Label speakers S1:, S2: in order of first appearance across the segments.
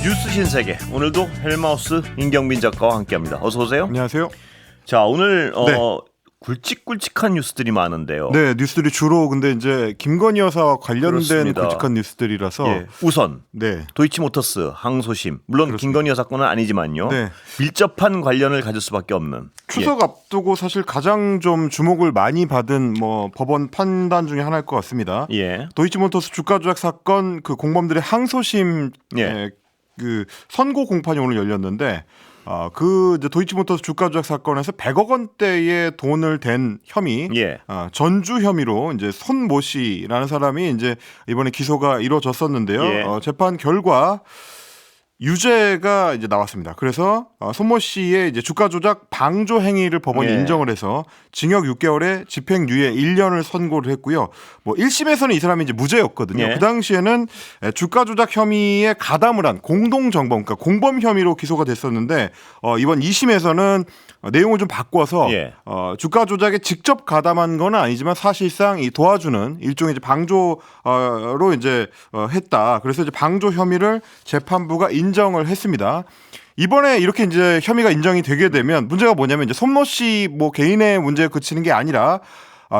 S1: 뉴스 신세계 오늘도 헬마우스 임경빈 작가와 함께합니다. 어서 오세요.
S2: 안녕하세요.
S1: 자 오늘
S2: 네.
S1: 굵직굵직한 뉴스들이 많은데요.
S2: 네, 뉴스들이 주로 근데 이제 김건희 여사와 관련된
S1: 그렇습니다.
S2: 굵직한 뉴스들이라서
S1: 예, 우선
S2: 네.
S1: 도이치모터스 항소심 물론
S2: 그렇습니다.
S1: 김건희 여사 건은 아니지만요.
S2: 네.
S1: 밀접한 관련을 가질 수밖에 없는
S2: 추석 앞두고 사실 가장 좀 주목을 많이 받은 뭐 법원 판단 중에 하나일 것 같습니다.
S1: 예.
S2: 도이치모터스 주가 조작 사건 그 공범들의 항소심
S1: 예.
S2: 그 선고 공판이 오늘 열렸는데 그 이제 도이치모터스 주가 조작 사건에서 100억 원대의 돈을 댄 혐의,
S1: 예.
S2: 전주 혐의로 이제 손모 씨라는 사람이 이제 이번에 기소가 이루어졌었는데요.
S1: 예.
S2: 재판 결과 유죄가 이제 나왔습니다. 그래서 손모 씨의 이제 주가 조작 방조 행위를 법원이
S1: 예.
S2: 인정을 해서 징역 6개월에 집행유예 1년을 선고를 했고요. 뭐 1심에서는 이 사람이 이제 무죄였거든요.
S1: 예.
S2: 그 당시에는 주가 조작 혐의에 가담을 한 공동 정범, 그러니까 공범 혐의로 기소가 됐었는데 이번 2심에서는 내용을 좀 바꿔서
S1: 예.
S2: 주가 조작에 직접 가담한 건 아니지만 사실상 이 도와주는 일종의 이제 방조로 이제 했다. 그래서 이제 방조 혐의를 재판부가 인정을 했습니다. 이번에 이렇게 이제 혐의가 인정이 되게 되면 문제가 뭐냐면 이제 손모 씨 뭐 개인의 문제에 그치는 게 아니라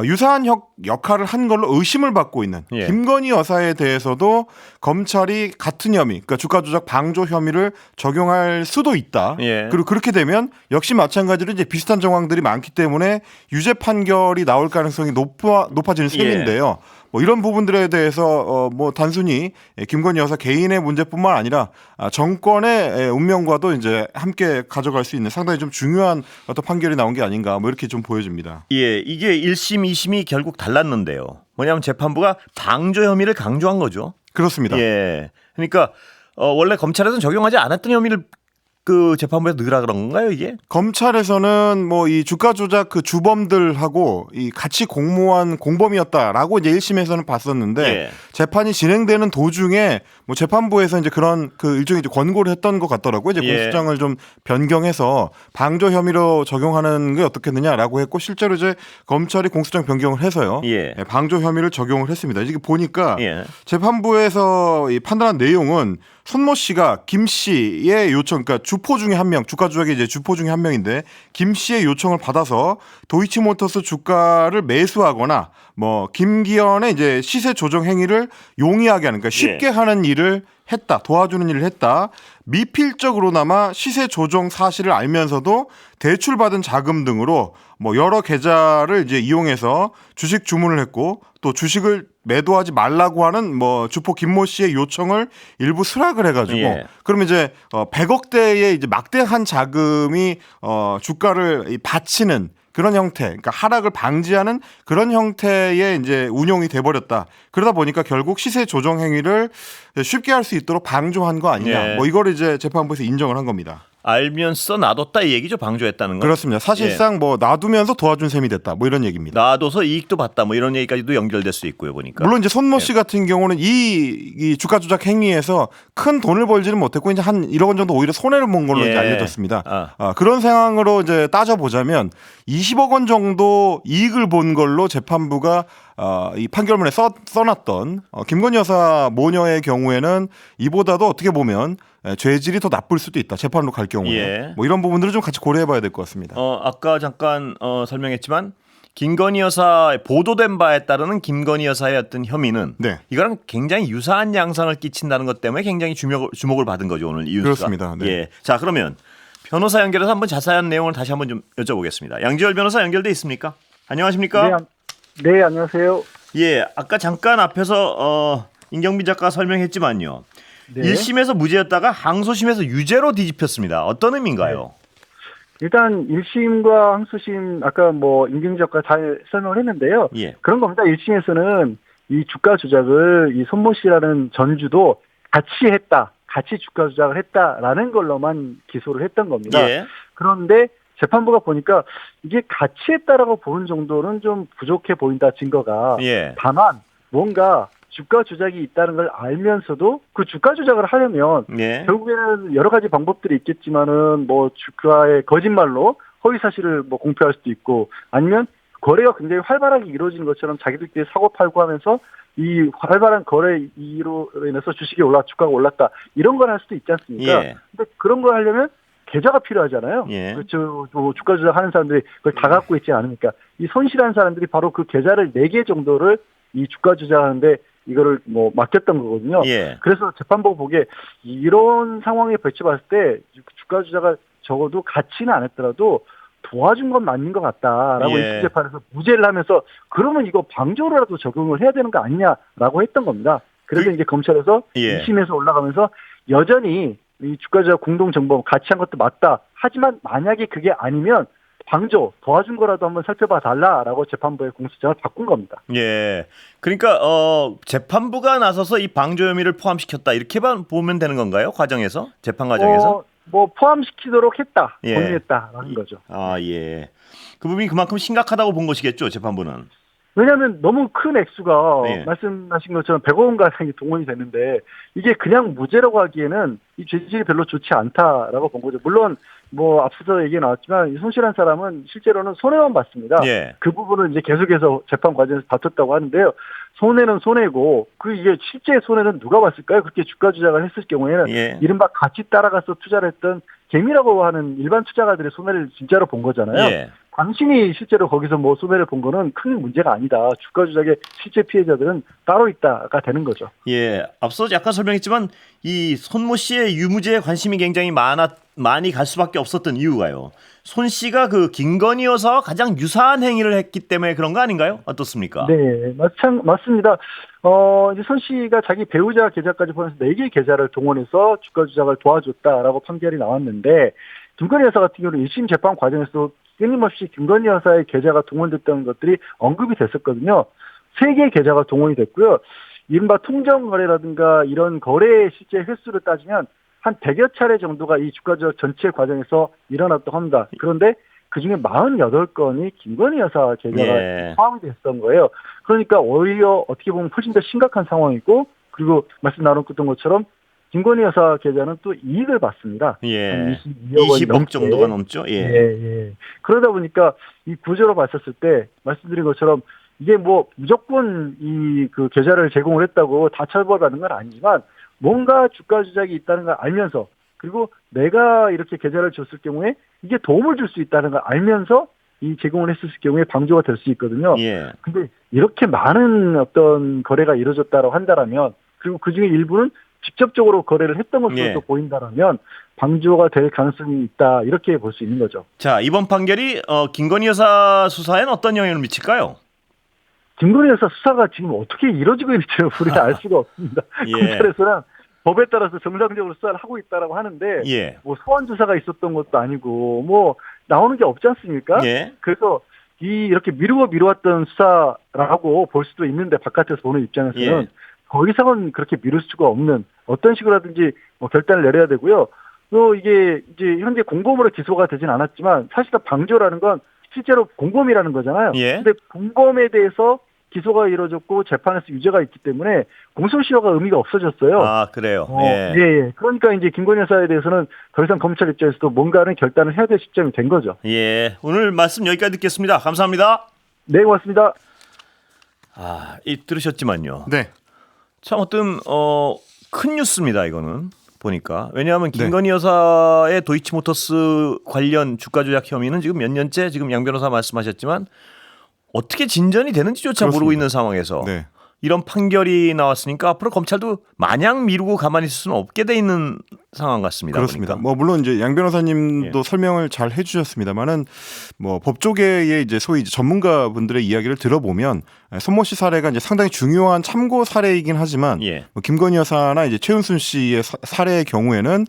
S2: 유사한 역할을 한 걸로 의심을 받고 있는
S1: 예.
S2: 김건희 여사에 대해서도 검찰이 같은 혐의, 그러니까 주가 조작 방조 혐의를 적용할 수도 있다.
S1: 예.
S2: 그리고 그렇게 되면 역시 마찬가지로 이제 비슷한 정황들이 많기 때문에 유죄 판결이 나올 가능성이 높아지는 셈인데요. 뭐 이런 부분들에 대해서 뭐 단순히 김건희 여사 개인의 문제뿐만 아니라 정권의 운명과도 이제 함께 가져갈 수 있는 상당히 좀 중요한 어떤 판결이 나온 게 아닌가 뭐 이렇게 좀 보여집니다.
S1: 예, 이게 1심, 2심이 결국 달랐는데요. 뭐냐면 재판부가 방조 혐의를 강조한 거죠.
S2: 그렇습니다.
S1: 예. 그러니까 원래 검찰에서는 적용하지 않았던 혐의를 그 재판부에서 넣으라 그런 건가요, 이게?
S2: 검찰에서는 뭐 이 주가 조작 그 주범들하고 이 같이 공모한 공범이었다라고 이제 1심에서는 봤었는데
S1: 예.
S2: 재판이 진행되는 도중에 뭐 재판부에서 이제 그런 그 일종의 이제 권고를 했던 것 같더라고요. 이제
S1: 예.
S2: 공소장을 좀 변경해서 방조 혐의로 적용하는 게 어떻겠느냐라고 했고 실제로 이제 검찰이 공소장 변경을 해서요.
S1: 예.
S2: 방조 혐의를 적용을 했습니다. 이게 보니까
S1: 예.
S2: 재판부에서 이 판단한 내용은 손모 씨가 김 씨의 요청, 그러니까 주포 중에 한 명, 주가 조작의 이제 주포 중에 한 명인데 김 씨의 요청을 받아서 도이치모터스 주가를 매수하거나 뭐 김기현의 이제 시세 조정 행위를 용이하게 하는, 그러니까 쉽게 하는 일을 했다, 도와주는 일을 했다. 미필적으로나마 시세 조정 사실을 알면서도 대출받은 자금 등으로 뭐 여러 계좌를 이제 이용해서 주식 주문을 했고 또 주식을 매도하지 말라고 하는 뭐 주포 김모 씨의 요청을 일부 수락을 해가지고
S1: 예.
S2: 그러면 이제 100억대의 이제 막대한 자금이 주가를 받치는 그런 형태, 그러니까 하락을 방지하는 그런 형태의 이제 운용이 돼버렸다. 그러다 보니까 결국 시세 조정 행위를 쉽게 할 수 있도록 방조한 거 아니냐.
S1: 예.
S2: 뭐 이거를 이제 재판부에서 인정을 한 겁니다.
S1: 알면서 놔뒀다 이 얘기죠, 방조했다는 거.
S2: 그렇습니다. 사실상 뭐 놔두면서 도와준 셈이 됐다. 뭐 이런 얘기입니다.
S1: 놔둬서 이익도 봤다, 뭐 이런 얘기까지도 연결될 수 있고요, 보니까.
S2: 물론 이제 손모 씨 같은 경우는 이 주가 조작 행위에서 큰 돈을 벌지는 못했고 이제 한 1억 원 정도 오히려 손해를 본 걸로
S1: 예.
S2: 이제 알려졌습니다. 그런 상황으로 이제 따져 보자면 20억 원 정도 이익을 본 걸로 재판부가 이 판결문에 써놨던 김건희 여사 모녀의 경우에는 이보다도 어떻게 보면 죄질이 더 나쁠 수도 있다. 재판으로 갈 경우에.
S1: 예.
S2: 뭐 이런 부분들을 좀 같이 고려해봐야 될 것 같습니다.
S1: 아까 잠깐 설명했지만 김건희 여사의 보도된 바에 따르는 김건희 여사의 어떤 혐의는
S2: 네.
S1: 이거랑 굉장히 유사한 양상을 끼친다는 것 때문에 굉장히 주목을 받은 거죠, 오늘 이유가.
S2: 그렇습니다. 네.
S1: 예. 자, 그러면 변호사 연결해서 한번 자세한 내용을 다시 한번 좀 여쭤보겠습니다. 양지열 변호사 연결돼 있습니까? 안녕하십니까?
S3: 네, 안녕하세요.
S1: 예, 아까 잠깐 앞에서 임경빈 작가가 설명했지만요.
S3: 네.
S1: 1심에서 무죄였다가 항소심에서 유죄로 뒤집혔습니다. 어떤 의미인가요?
S3: 일단 1심과 항소심 아까 뭐 임경진 작가 잘 설명을 했는데요.
S1: 예.
S3: 그런 겁니다. 1심에서는 이 주가 조작을 이 손모 씨라는 전주도 같이 했다. 같이 주가 조작을 했다라는 걸로만 기소를 했던 겁니다.
S1: 예.
S3: 그런데 재판부가 보니까 이게 같이 했다라고 보는 정도는 좀 부족해 보인다, 증거가.
S1: 예.
S3: 다만 뭔가 주가 조작이 있다는 걸 알면서도 그 주가 조작을 하려면
S1: 예.
S3: 결국에는 여러 가지 방법들이 있겠지만은 뭐 주가의 거짓말로 허위 사실을 뭐 공표할 수도 있고 아니면 거래가 굉장히 활발하게 이루어지는 것처럼 자기들끼리 사고 팔고 하면서 이 활발한 거래로 인해서 주식이 주가가 올랐다 이런 걸 할 수도 있지 않습니까?
S1: 예.
S3: 근데 그런 걸 하려면 계좌가 필요하잖아요.
S1: 예.
S3: 그렇죠. 주가 조작하는 사람들이 그걸 다 갖고 있지 않으니까 이 손실한 사람들이 바로 그 계좌를 4개 정도를 이 주가 조작하는데 이거를 뭐 맡겼던 거거든요.
S1: 예.
S3: 그래서 재판부 보기에 이런 상황에 비춰봤을 때 주가 조작을 적어도 같이는 안 했더라도 도와준 건 맞는 것 같다라고
S1: 예.
S3: 1심 재판에서 무죄를 하면서 그러면 이거 방조로라도 적용을 해야 되는 거 아니냐라고 했던 겁니다. 그래서 이제 검찰에서
S1: 예.
S3: 2심에서 올라가면서 여전히 이 주가 조작 공동 정범 같이 한 것도 맞다. 하지만 만약에 그게 아니면 방조 도와준 거라도 한번 살펴봐 달라라고 재판부의 공소장을 바꾼 겁니다.
S1: 예. 그러니까 재판부가 나서서 이 방조 혐의를 포함시켰다 이렇게만 보면 되는 건가요? 과정에서 재판 과정에서?
S3: 뭐 포함시키도록 했다,
S1: 예.
S3: 동의했다라는 거죠.
S1: 아 예. 그 부분이 그만큼 심각하다고 본 것이겠죠 재판부는.
S3: 왜냐하면 너무 큰 액수가
S1: 예.
S3: 말씀하신 것처럼 100억 원 가량이 동원이 됐는데 이게 그냥 무죄라고 하기에는 이 죄질이 별로 좋지 않다라고 본 거죠. 물론 뭐 앞서서 얘기 나왔지만 이 손실한 사람은 실제로는 손해만 봤습니다.
S1: 예.
S3: 그 부분은 이제 계속해서 재판 과정에서 다퉜다고 하는데요. 손해는 손해고 이게 실제 손해는 누가 봤을까요? 그렇게 주가 조작을 했을 경우에는
S1: 예.
S3: 이른바 같이 따라가서 투자를 했던 개미라고 하는 일반 투자가들의 손해를 진짜로 본 거잖아요.
S1: 예.
S3: 당신이 실제로 거기서 뭐 손해를 본 거는 큰 문제가 아니다. 주가 조작의 실제 피해자들은 따로 있다가 되는 거죠.
S1: 예. 앞서 약간 설명했지만 이 손모 씨의 유무죄에 관심이 굉장히 많이 갈 수밖에 없었던 이유가요. 손 씨가 그 김건희 여사와 가장 유사한 행위를 했기 때문에 그런 거 아닌가요? 어떻습니까?
S3: 네, 맞습니다. 이제 손 씨가 자기 배우자 계좌까지 포함해서 4개의 계좌를 동원해서 주가 조작을 도와줬다라고 판결이 나왔는데 김건희 여사 같은 경우는 1심 재판 과정에서 끊임없이 김건희 여사의 계좌가 동원됐다는 것들이 언급이 됐었거든요. 3개의 계좌가 동원이 됐고요. 이른바 통정거래라든가 이런 거래의 실제 횟수를 따지면 한 100여 차례 정도가 이 주가 조작 전체 과정에서 일어났다고 합니다. 그런데 그중에 48건이 김건희 여사 계좌가
S1: 예.
S3: 포함이 됐던 거예요. 그러니까 오히려 어떻게 보면 훨씬 더 심각한 상황이고 그리고 말씀 나눴던 것처럼 김건희 여사 계좌는 또 이익을 받습니다.
S1: 예.
S3: 한 22억 원
S1: 20억 정도가 넘죠. 예.
S3: 예. 그러다 보니까 이 구조로 봤었을 때 말씀드린 것처럼 이게 뭐 무조건 이 그 계좌를 제공을 했다고 다 처벌받는 건 아니지만 뭔가 주가 조작이 있다는 걸 알면서 그리고 내가 이렇게 계좌를 줬을 경우에 이게 도움을 줄 수 있다는 걸 알면서 이 제공을 했을 경우에 방조가 될 수 있거든요.
S1: 예.
S3: 근데 이렇게 많은 어떤 거래가 이루어졌다고 한다라면 그리고 그중에 일부는 직접적으로 거래를 했던 것으로
S1: 예.
S3: 또 보인다라면 방조가 될 가능성이 있다 이렇게 볼 수 있는 거죠.
S1: 자, 이번 판결이 김건희 여사 수사에는 어떤 영향을 미칠까요?
S3: 김건희 여사 수사가 지금 어떻게 이루어지고 있는지 우리가 알 수가 없습니다.
S1: 예.
S3: 검찰에서는 법에 따라서 정상적으로 수사를 하고 있다라고 하는데
S1: 예.
S3: 뭐 소환 조사가 있었던 것도 아니고 뭐 나오는 게 없지 않습니까?
S1: 예.
S3: 그래서 이렇게 미루었던 수사라고 볼 수도 있는데 바깥에서 보는 입장에서는
S1: 예.
S3: 더 이상은 그렇게 미룰 수가 없는 어떤 식으로라든지 뭐 결단을 내려야 되고요. 또 이게 이제 현재 공범으로 기소가 되진 않았지만 사실은 방조라는 건 실제로 공범이라는 거잖아요.
S1: 예.
S3: 근데 공범에 대해서 기소가 이루어졌고 재판에서 유죄가 있기 때문에 공소시효가 의미가 없어졌어요.
S1: 아, 그래요. 예.
S3: 예. 그러니까 이제 김건희 여사에 대해서는 더 이상 검찰 입장에서도 뭔가는 결단을 해야 될 시점이 된 거죠.
S1: 예. 오늘 말씀 여기까지 듣겠습니다. 감사합니다.
S3: 네, 고맙습니다.
S1: 들으셨지만요.
S2: 네.
S1: 참 큰 뉴스입니다. 이거는 보니까 왜냐하면
S2: 네.
S1: 김건희 여사의 도이치모터스 관련 주가 조작 혐의는 지금 몇 년째 지금 양 변호사 말씀하셨지만 어떻게 진전이 되는지조차
S2: 그렇습니다.
S1: 모르고 있는 상황에서
S2: 네.
S1: 이런 판결이 나왔으니까 앞으로 검찰도 마냥 미루고 가만히 있을 수는 없게 돼 있는 상황 같습니다.
S2: 그렇습니다.
S1: 보니까.
S2: 뭐 물론 이제 양 변호사님도
S1: 예.
S2: 설명을 잘 해주셨습니다만은 뭐 법조계의 이제 소위 이제 전문가분들의 이야기를 들어보면 손모 씨 사례가 이제 상당히 중요한 참고 사례이긴 하지만
S1: 예.
S2: 뭐 김건희 여사나 이제 최은순 씨의 사례의 경우에는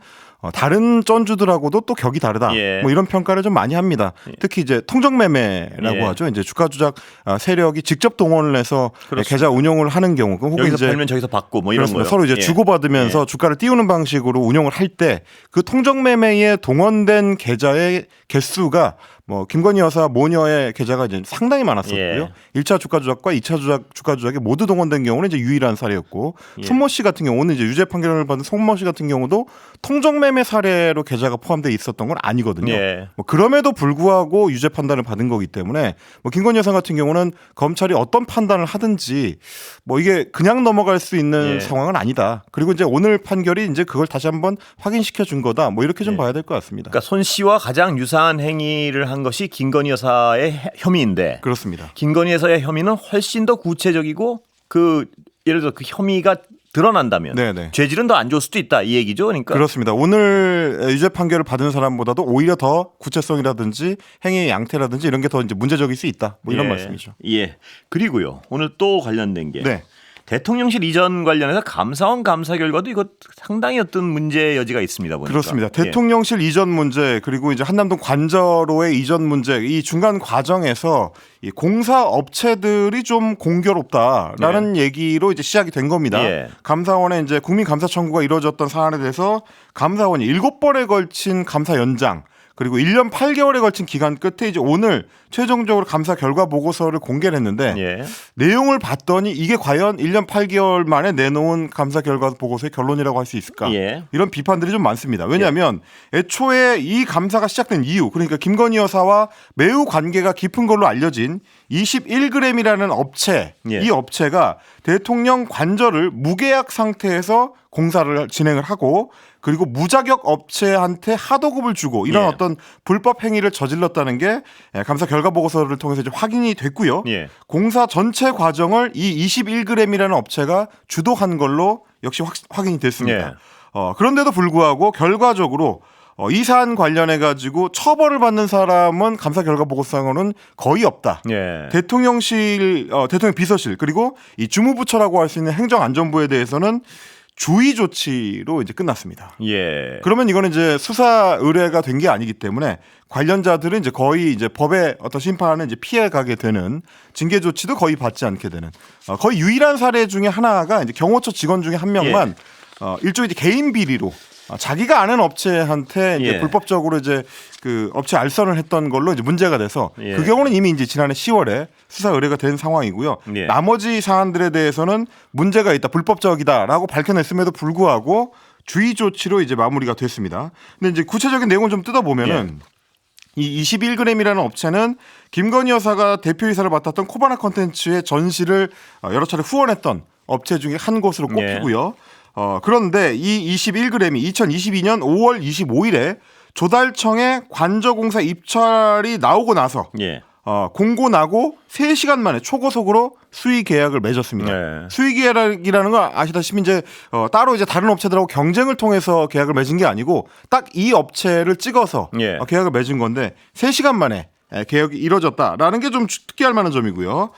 S2: 다른 전주들하고도 또 격이 다르다.
S1: 예.
S2: 뭐 이런 평가를 좀 많이 합니다. 특히 이제 통정매매라고
S1: 예.
S2: 하죠. 이제 주가 조작 세력이 직접 동원을 해서
S1: 그렇습니다.
S2: 계좌 운용을 하는 경우, 혹은
S1: 여기서
S2: 이제
S1: 팔면 저기서 받고 뭐 이런
S2: 그렇습니다.
S1: 거요.
S2: 서로 이제
S1: 예.
S2: 주고받으면서 주가를 띄우는 방식으로 운용을 할 때 그 통정매매에 동원된 계좌의 개수가 뭐 김건희 여사 모녀의 계좌가 이제 상당히 많았었고요.
S1: 예.
S2: 1차 주가 조작과 2차 주가 조작에 모두 동원된 경우는 이제 유일한 사례였고
S1: 예.
S2: 손모 씨 같은 경우는 이제 유죄 판결을 받은 손모 씨 같은 경우도 통정매매 사례로 계좌가 포함되어 있었던 건 아니거든요.
S1: 예.
S2: 뭐 그럼에도 불구하고 유죄 판단을 받은 거기 때문에 뭐 김건희 여사 같은 경우는 검찰이 어떤 판단을 하든지 뭐 이게 그냥 넘어갈 수 있는
S1: 예.
S2: 상황은 아니다. 그리고 이제 오늘 판결이 이제 그걸 다시 한번 확인시켜 준 거다. 뭐 이렇게 좀
S1: 예.
S2: 봐야 될 것 같습니다.
S1: 그러니까 손 씨와 가장 유사한 행위를 한 것이 김건희 여사의 혐의인데
S2: 그렇습니다.
S1: 김건희 여사의 혐의는 훨씬 더 구체적이고 그 예를 들어 그 혐의가 드러난다면
S2: 네네.
S1: 죄질은 더 안 좋을 수도 있다 이 얘기죠. 그러니까
S2: 그렇습니다. 오늘 유죄 판결을 받은 사람보다도 오히려 더 구체성이라든지 행위의 양태라든지 이런 게 더 이제 문제적일 수 있다. 뭐 이런
S1: 예.
S2: 말씀이죠.
S1: 예. 그리고요. 오늘 또 관련된 게
S2: 네.
S1: 대통령실 이전 관련해서 감사원 감사 결과도 이거 상당히 어떤 문제의 여지가 있습니다. 보니까.
S2: 그렇습니다.
S1: 예.
S2: 대통령실 이전 문제 그리고 이제 한남동 관저로의 이전 문제 이 중간 과정에서 이 공사 업체들이 좀 공교롭다라는 얘기로 이제 시작이 된 겁니다.
S1: 예.
S2: 감사원에 이제 국민감사 청구가 이루어졌던 사안에 대해서 감사원이 7번에 걸친 감사 연장 그리고 1년 8개월에 걸친 기간 끝에 이제 오늘 최종적으로 감사 결과 보고서를 공개를 했는데
S1: 예.
S2: 내용을 봤더니 이게 과연 1년 8개월 만에 내놓은 감사 결과 보고서의 결론이라고 할 수 있을까?
S1: 예.
S2: 이런 비판들이 좀 많습니다. 왜냐하면 애초에 이 감사가 시작된 이유, 그러니까 김건희 여사와 매우 관계가 깊은 걸로 알려진 21g이라는 업체,
S1: 예.
S2: 이 업체가 대통령 관저를 무계약 상태에서 공사를 진행을 하고 그리고 무자격 업체한테 하도급을 주고 이런
S1: 예.
S2: 어떤 불법 행위를 저질렀다는 게 감사 결과 보고서를 통해서 이제 확인이 됐고요.
S1: 예.
S2: 공사 전체 과정을 이 21g이라는 업체가 주도한 걸로 역시 확인이 됐습니다.
S1: 예.
S2: 그런데도 불구하고 결과적으로 이 사안 관련해 가지고 처벌을 받는 사람은 감사 결과 보고서상으로는 거의 없다.
S1: 예.
S2: 대통령실, 대통령 비서실 그리고 이 주무부처라고 할 수 있는 행정안전부에 대해서는 주의 조치로 이제 끝났습니다.
S1: 예.
S2: 그러면 이거는 이제 수사 의뢰가 된 게 아니기 때문에 관련자들은 이제 거의 이제 법의 어떤 심판을 이제 피해 가게 되는 징계 조치도 거의 받지 않게 되는 거의 유일한 사례 중에 하나가 이제 경호처 직원 중에 한 명만 일종의 이제 개인 비리로 자기가 아는 업체한테 이제
S1: 예.
S2: 불법적으로 이제 그 업체 알선을 했던 걸로 이제 문제가 돼서
S1: 예.
S2: 그 경우는 이미 이제 지난해 10월에 수사 의뢰가 된 상황이고요.
S1: 예.
S2: 나머지 사안들에 대해서는 문제가 있다, 불법적이다라고 밝혀냈음에도 불구하고 주의 조치로 이제 마무리가 됐습니다. 근데 이제 구체적인 내용을 좀 뜯어보면은 이 21g이라는 업체는 김건희 여사가 대표이사를 맡았던 코바나 컨텐츠의 전시를 여러 차례 후원했던 업체 중에 한 곳으로 꼽히고요. 그런데 이 21g이 2022년 5월 25일에 조달청에 관저공사 입찰이 나오고 나서
S1: 예.
S2: 공고 나고 3시간 만에 초고속으로 수의 계약을 맺었습니다.
S1: 네.
S2: 수의 계약이라는 거 아시다시피 이제 따로 이제 다른 업체들하고 경쟁을 통해서 계약을 맺은 게 아니고 딱 이 업체를 찍어서
S1: 예.
S2: 계약을 맺은 건데 3시간 만에 계약이 이루어졌다라는 게 좀 특이할 만한 점이고요.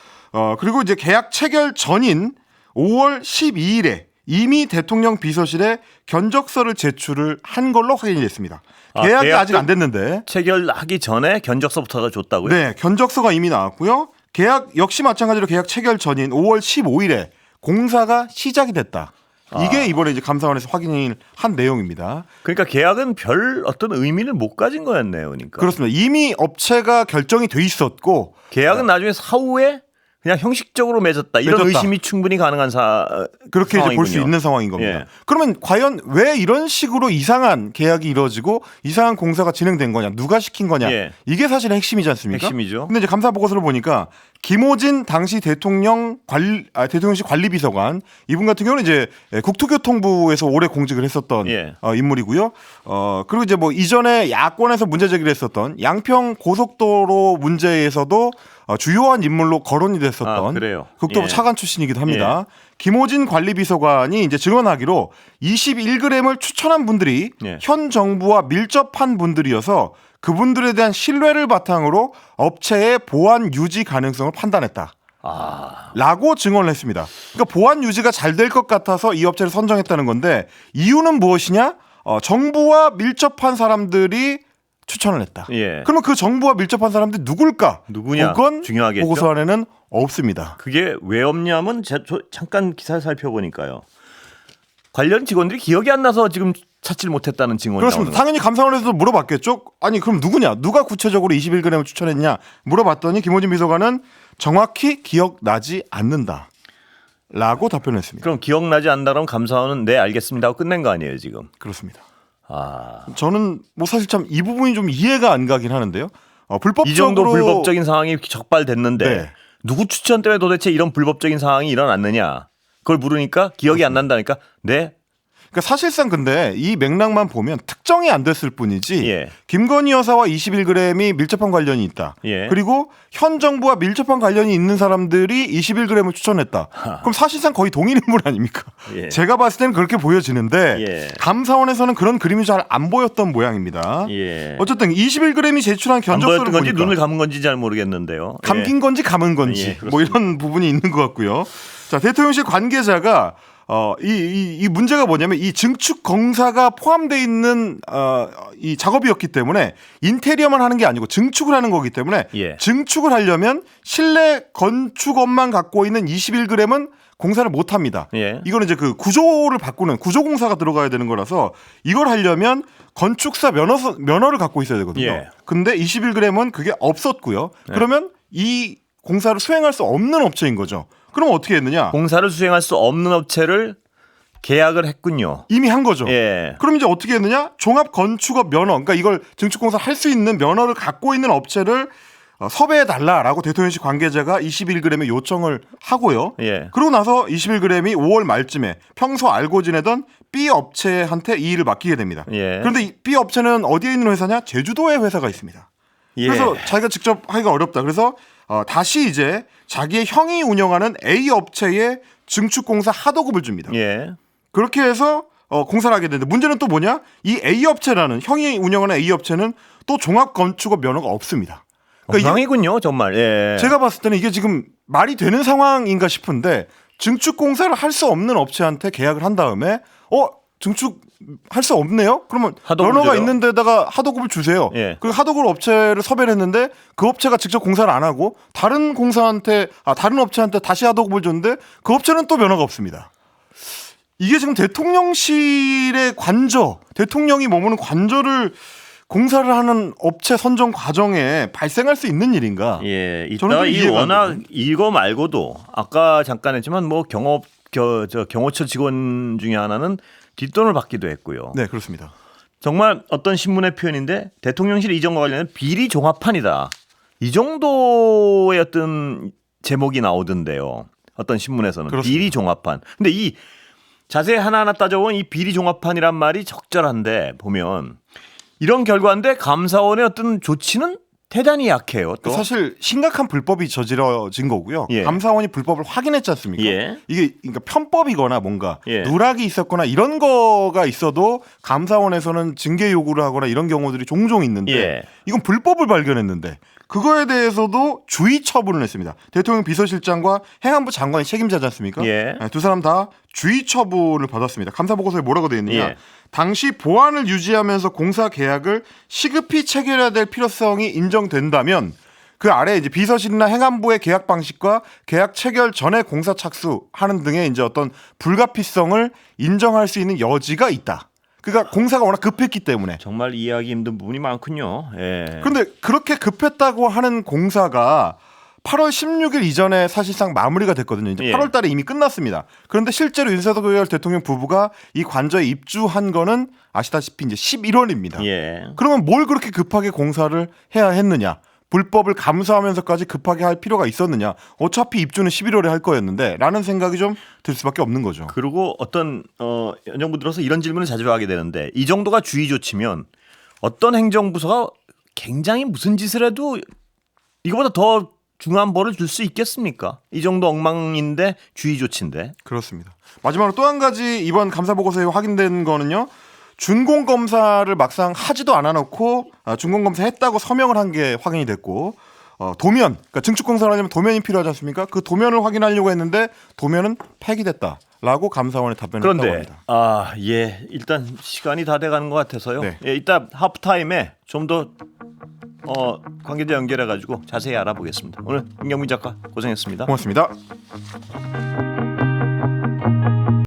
S2: 그리고 이제 계약 체결 전인 5월 12일에 이미 대통령 비서실에 견적서를 제출을 한 걸로 확인이 됐습니다. 계약이
S1: 계약도
S2: 아직 안 됐는데
S1: 체결하기 전에 견적서부터가 줬다고요?
S2: 네, 견적서가 이미 나왔고요. 계약 역시 마찬가지로 계약 체결 전인 5월 15일에 공사가 시작이 됐다. 이게 이번에 이제 감사원에서 확인을 한 내용입니다.
S1: 그러니까 계약은 별 어떤 의미를 못 가진 거였네요. 그러니까.
S2: 그렇습니다. 이미 업체가 결정이 돼 있었고
S1: 계약은 나중에 사후에 그냥 형식적으로 맺었다. 이런
S2: 맺었다.
S1: 의심이 충분히 가능한
S2: 그렇게 이제 볼 수
S1: 상황이군요.
S2: 있는 상황인 겁니다.
S1: 예.
S2: 그러면 과연 왜 이런 식으로 이상한 계약이 이루어지고 이상한 공사가 진행된 거냐? 누가 시킨 거냐?
S1: 예.
S2: 이게 사실 핵심이지 않습니까?
S1: 핵심이죠.
S2: 근데 이제 감사 보고서를 보니까 김호진 당시 대통령실 관리비서관 이분 같은 경우는 이제 국토교통부에서 오래 공직을 했었던
S1: 예.
S2: 인물이고요. 그리고 이제 뭐 이전에 야권에서 문제 제기를 했었던 양평 고속도로 문제에서도 주요한 인물로 거론이 됐었던
S1: 그래요?
S2: 국토부
S1: 예.
S2: 차관 출신이기도 합니다. 김호진 관리비서관이 이제 증언하기로 21g을 추천한 분들이
S1: 예.
S2: 현 정부와 밀접한 분들이어서 그분들에 대한 신뢰를 바탕으로 업체의 보안 유지 가능성을 판단했다. 라고 증언을 했습니다. 그러니까 보안 유지가 잘 될 것 같아서 이 업체를 선정했다는 건데 이유는 무엇이냐? 정부와 밀접한 사람들이 추천을 했다.
S1: 예.
S2: 그러면 그 정부와 밀접한 사람들이 누굴까?
S1: 누구냐?
S2: 그건
S1: 중요하겠죠.
S2: 보고서 안에는 없습니다.
S1: 그게 왜 없냐면 저 잠깐 기사를 살펴보니까요. 관련 직원들이 기억이 안 나서 지금 찾질 못했다는 증언이
S2: 그렇습니다.
S1: 나오는
S2: 당연히 감사원에서도 물어봤겠죠. 아니 그럼 누구냐? 누가 구체적으로 21g을 추천했냐? 물어봤더니 김호진 비서관은 정확히 기억나지 않는다. 라고 답변했습니다.
S1: 그럼 기억나지 않는다면 감사원은 네 알겠습니다 하고 끝낸 거 아니에요 지금?
S2: 그렇습니다.
S1: 아,
S2: 저는 뭐 사실 참 이 부분이 좀 이해가 안 가긴 하는데요. 불법적으로
S1: 이 정도 불법적인 상황이 적발됐는데
S2: 네.
S1: 누구 추천 때문에 도대체 이런 불법적인 상황이 일어났느냐? 그걸 물으니까 기억이 안 난다니까 네.
S2: 그러니까 사실상 근데 이 맥락만 보면 특정이 안 됐을 뿐이지
S1: 예.
S2: 김건희 여사와 21g이 밀접한 관련이 있다.
S1: 예.
S2: 그리고 현 정부와 밀접한 관련이 있는 사람들이 21g을 추천했다. 그럼 사실상 거의 동일 인물 아닙니까?
S1: 예.
S2: 제가 봤을 때는 그렇게 보여지는데
S1: 예.
S2: 감사원에서는 그런 그림이 잘 안 보였던 모양입니다.
S1: 예.
S2: 어쨌든 21g이 제출한
S1: 안
S2: 견적서를
S1: 보였던 건지
S2: 보니까
S1: 눈을 감은 건지 잘 모르겠는데요.
S2: 감긴 건지 감은 건지
S1: 예, 그렇습니다.
S2: 뭐 이런 부분이 있는 것 같고요. 자, 대통령실 관계자가 이 문제가 뭐냐면 이 증축 공사가 포함되어 있는 이 작업이었기 때문에 인테리어만 하는 게 아니고 증축을 하는 거기 때문에
S1: 예.
S2: 증축을 하려면 실내 건축업만 갖고 있는 21g은 공사를 못 합니다.
S1: 예.
S2: 이거는 이제 그 구조를 바꾸는 구조 공사가 들어가야 되는 거라서 이걸 하려면 건축사 면허를 갖고 있어야 되거든요.
S1: 예.
S2: 근데 21g은 그게 없었고요. 그러면 이 공사를 수행할 수 없는 업체인 거죠. 그럼 어떻게 했느냐?
S1: 공사를 수행할 수 없는 업체를 계약을 했군요.
S2: 이미 한 거죠.
S1: 예.
S2: 그럼 이제 어떻게 했느냐? 종합건축업 면허, 그러니까 이걸 증축공사 할 수 있는 면허를 갖고 있는 업체를 섭외해 달라라고 대통령실 관계자가 21g에 요청을 하고요.
S1: 예.
S2: 그러고 나서 21g이 5월 말쯤에 평소 알고 지내던 B 업체한테 이 일을 맡기게 됩니다.
S1: 예.
S2: 그런데 이 B 업체는 어디에 있는 회사냐? 제주도에 회사가 있습니다.
S1: 예.
S2: 그래서 자기가 직접 하기가 어렵다. 그래서 다시 이제 자기의 형이 운영하는 A 업체에 증축공사 하도급을 줍니다.
S1: 예.
S2: 그렇게 해서 공사를 하게 되는데 문제는 또 뭐냐? 이 A 업체라는 형이 운영하는 A 업체는 또 종합건축업 면허가 없습니다. 그러니까
S1: 엉망이군요, 정말. 예.
S2: 제가 봤을 때는 이게 지금 말이 되는 상황인가 싶은데 증축공사를 할 수 없는 업체한테 계약을 한 다음에 증축 할 수 없네요? 그러면
S1: 하도급을
S2: 면허가
S1: 줘요.
S2: 있는 데다가 하도급을 주세요.
S1: 예.
S2: 그 하도급 업체를 섭외를 했는데 그 업체가 직접 공사를 안 하고 다른 업체한테 다시 하도급을 줬는데 그 업체는 또 면허가 없습니다. 이게 지금 대통령실의 대통령이 머무는 관저를 공사를 하는 업체 선정 과정에 발생할 수 있는 일인가?
S1: 예.
S2: 저는
S1: 이따
S2: 좀
S1: 이
S2: 이해가 안
S1: 워낙
S2: 되거든요.
S1: 이거 말고도 아까 잠깐 했지만 뭐 경호처 직원 중에 하나는 뒷돈을 받기도 했고요.
S2: 네, 그렇습니다.
S1: 정말 어떤 신문의 표현인데 대통령실 이전과 관련된 비리 종합판이다. 이 정도의 어떤 제목이 나오던데요. 어떤 신문에서는
S2: 그렇습니다.
S1: 비리 종합판. 근데 이 자세히 하나하나 따져보면 이 비리 종합판이란 말이 적절한데 보면 이런 결과인데 감사원의 어떤 조치는 대단히 약해요. 또
S2: 사실 심각한 불법이 저지러진 거고요.
S1: 예.
S2: 감사원이 불법을 확인했지 않습니까?
S1: 예.
S2: 이게 그러니까 편법이거나 뭔가
S1: 예.
S2: 누락이 있었거나 이런 거가 있어도 감사원에서는 징계 요구를 하거나 이런 경우들이 종종 있는데
S1: 예.
S2: 이건 불법을 발견했는데 그거에 대해서도 주의 처분을 했습니다. 대통령 비서실장과 행안부 장관이 책임자지 않습니까?
S1: 예.
S2: 두 사람 다 주의 처분을 받았습니다. 감사 보고서에 뭐라고 되어 있느냐?
S1: 예.
S2: 당시 보안을 유지하면서 공사 계약을 시급히 체결해야 될 필요성이 인정된다면 그 아래 이제 비서실이나 행안부의 계약 방식과 계약 체결 전에 공사 착수하는 등의 이제 어떤 불가피성을 인정할 수 있는 여지가 있다. 그러니까 공사가 워낙 급했기 때문에.
S1: 정말 이해하기 힘든 부분이 많군요. 예.
S2: 그런데 그렇게 급했다고 하는 공사가 8월 16일 이전에 사실상 마무리가 됐거든요. 이제
S1: 예.
S2: 8월 달에 이미 끝났습니다. 그런데 실제로 윤석열 대통령 부부가 이 관저에 입주한 거는 아시다시피 이제 11월입니다.
S1: 예.
S2: 그러면 뭘 그렇게 급하게 공사를 해야 했느냐? 불법을 감수하면서까지 급하게 할 필요가 있었느냐? 어차피 입주는 11월에 할 거였는데 라는 생각이 좀 들 수밖에 없는 거죠.
S1: 그리고 어떤 연정부 들어서 이런 질문을 자주 하게 되는데 이 정도가 주의 조치면 어떤 행정부서가 굉장히 무슨 짓을 해도 이거보다 더 중요한 벌을 줄 수 있겠습니까? 이 정도 엉망인데 주의 조치인데.
S2: 그렇습니다. 마지막으로 또 한 가지 이번 감사 보고서에 확인된 거는요. 준공 검사를 막상 하지도 않아 놓고 준공 검사 했다고 서명을 한 게 확인이 됐고 도면, 그러니까 증축 공사를 하려면 도면이 필요하지 않습니까? 그 도면을 확인하려고 했는데 도면은 폐기됐다라고 감사원에 답변했다고
S1: 그런데
S2: 합니다.
S1: 예, 일단 시간이 다 돼가는 것 같아서요.
S2: 네.
S1: 예, 이따 하프 타임에 좀 더 관계자 연결해 가지고 자세히 알아보겠습니다. 오늘 김경민 작가 고생했습니다.
S2: 고맙습니다.